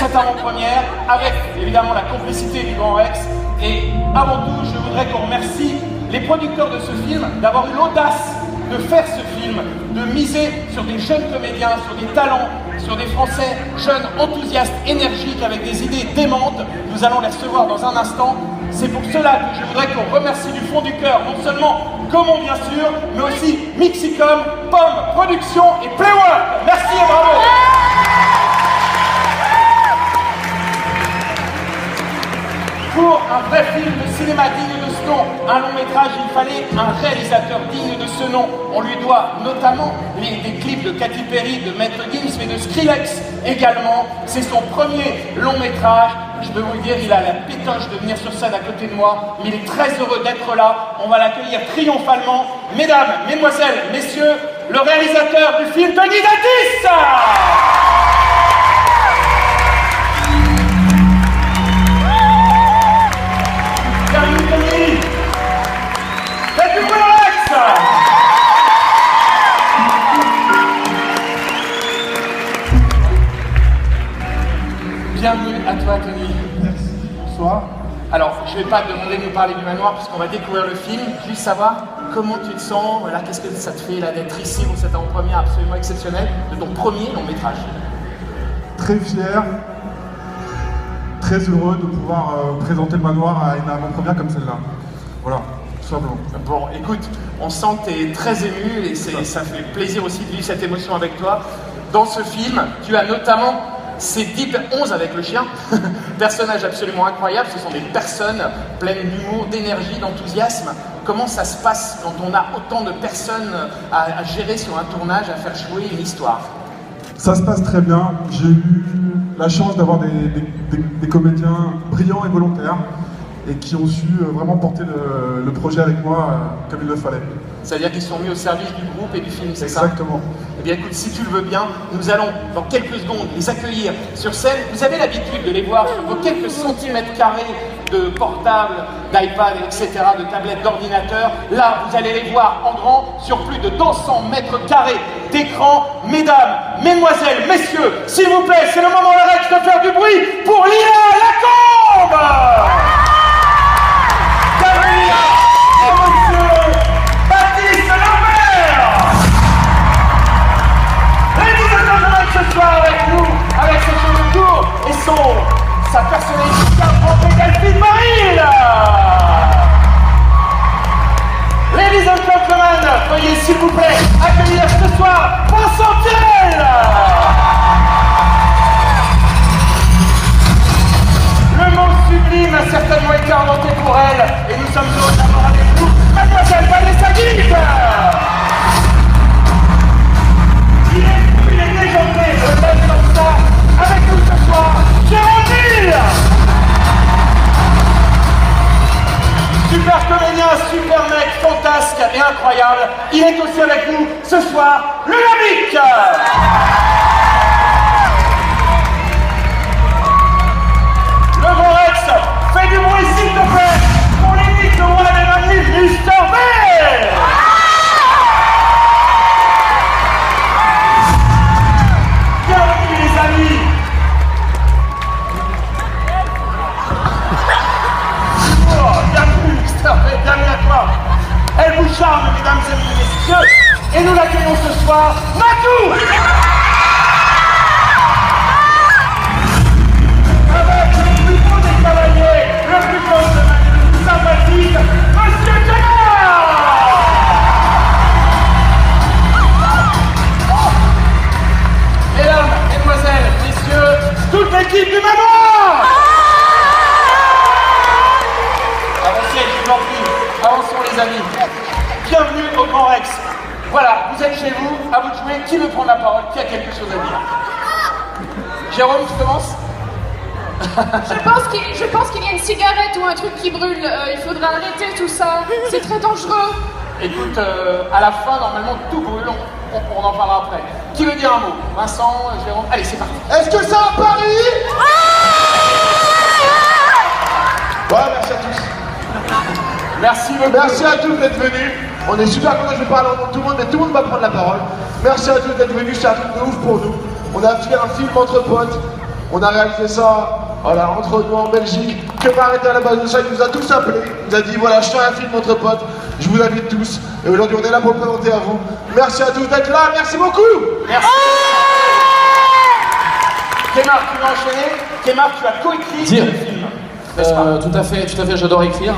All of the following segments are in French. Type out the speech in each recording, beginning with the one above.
cette avant-première, avec évidemment la complicité du Grand Rex. Et avant tout, je voudrais qu'on remercie les producteurs de ce film d'avoir eu l'audace de faire ce film, de miser sur des jeunes comédiens, sur des talents, sur des Français jeunes, enthousiastes, énergiques, avec des idées démentes. Nous allons les recevoir dans un instant. C'est pour cela que je voudrais qu'on remercie du fond du cœur, non seulement Gaumont bien sûr, mais aussi Mixicom, Pomme Productions et Playwork. Merci et bravo. Pour un vrai film de cinéma digne de ce nom, un long métrage, il fallait un réalisateur digne de ce nom. On lui doit notamment des clips de Katy Perry, de Maître Gims, mais de Skrillex également. C'est son premier long métrage. Je peux vous le dire, il a la pétoche de venir sur scène à côté de moi, mais il est très heureux d'être là. On va l'accueillir triomphalement. Mesdames, mesdemoiselles, messieurs, le réalisateur du film, Tony Datis. Bienvenue à toi, Tony. Merci. Bonsoir. Alors, je ne vais pas te demander de nous parler du manoir puisqu'on va découvrir le film. Juste savoir comment tu te sens, voilà, qu'est-ce que ça te fait là d'être ici pour cette avant-première absolument exceptionnelle de ton premier long métrage. Très fier, très heureux de pouvoir présenter le manoir à une avant-première comme celle-là. Voilà, tout simplement. Bon, écoute, on sent que tu es très ému et ça fait plaisir aussi de vivre cette émotion avec toi. Dans ce film, tu as notamment ces 11 avec le chien, personnages absolument incroyables, ce sont des personnes pleines d'humour, d'énergie, d'enthousiasme. Comment ça se passe quand on a autant de personnes à gérer sur un tournage, à faire jouer une histoire? Ça se passe très bien. J'ai eu la chance d'avoir des comédiens brillants et volontaires et qui ont su vraiment porter le projet avec moi comme il le fallait. C'est-à-dire qu'ils sont mis au service du groupe et du film, c'est ça? Exactement. Eh bien écoute, si tu le veux bien, nous allons dans quelques secondes les accueillir sur scène. Vous avez l'habitude de les voir sur vos quelques centimètres carrés de portables, d'iPad, etc., de tablettes, d'ordinateurs. Là, vous allez les voir en grand sur plus de 200 mètres carrés d'écran. Mesdames, mesdemoiselles, messieurs, s'il vous plaît, c'est le moment Rex de faire du bruit pour Lila Lacombe. Avec nous, avec ses cheveux courts et sa personnalité trempée Delphine Marie. Ladies and gentlemen, veuillez s'il vous plaît accueillir ce soir Vincent Tirel. Le mot sublime a certainement été inventé pour elle et nous sommes heureux d'avoir avec nous Mademoiselle Vanessa Guide. Avec nous ce soir, Jérôme Mille. Super comédien, super mec, fantasque et incroyable. Il est aussi avec nous ce soir, le Labic. Le Grand Rex, fais du bruit s'il te plaît pour l'unique, le roi des magnifiques, Mister B. Bienvenue à toi. Elle vous charme, mesdames et messieurs, et nous l'accueillons ce soir, Matou. Avec le plus beau des cavaliers, le plus beau de plus sympathique, Monsieur Gérard. Mesdames, mesdemoiselles, messieurs, toute l'équipe du manoir. Avançons les amis. Bienvenue au Grand Rex. Voilà, vous êtes chez vous, à vous de jouer. Qui veut prendre la parole? Qui a quelque chose à dire? Jérôme, tu commences? Je pense qu'il y a une cigarette ou un truc qui brûle. Il faudra arrêter tout ça. C'est très dangereux. Écoute, à la fin, normalement, tout brûle. On en parlera après. Qui veut dire un mot? Vincent, Jérôme? Allez, c'est parti. Est-ce que ça à Paris? Ouais, merci à tous. Merci beaucoup. Merci à tous d'être venus. On est super contents, je vais parler au nom de tout le monde, mais tout le monde va prendre la parole. Merci à tous d'être venus, c'est un truc de ouf pour nous. On a fait un film entre potes. On a réalisé ça, voilà, entre nous en Belgique. Que m'arrêter à la base de ça, il nous a tous appelés. Il nous a dit, voilà, je fais un film entre potes, je vous invite tous. Et aujourd'hui, on est là pour le présenter à vous. Merci à tous d'être là, merci beaucoup. Merci. Kemar, tu vas enchaîner. Kemar, tu as coécrit Dire. le film. N'est-ce pas? Tout à fait, j'adore écrire.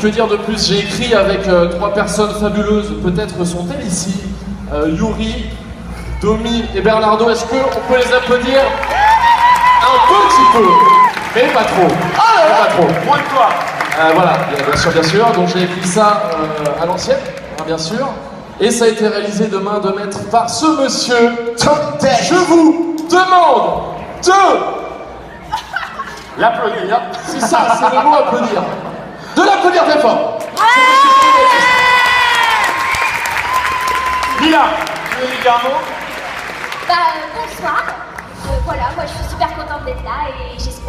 Que dire de plus? J'ai écrit avec trois personnes fabuleuses, peut-être sont-elles ici. Yuri, Domi et Bernardo, est-ce qu'on peut les applaudir? Un petit peu, mais pas trop. Mais pas trop. Moins que toi. Voilà, bien sûr. Donc j'ai écrit ça à l'ancienne, hein, bien sûr. Et ça a été réalisé de main de maître par ce monsieur. Je vous demande de L'applaudir. c'est ça, c'est le mot applaudir. De l'applaudir très fort. Lila, tu veux lui dire un mot? Bonsoir. Voilà, moi je suis super contente d'être là et j'espère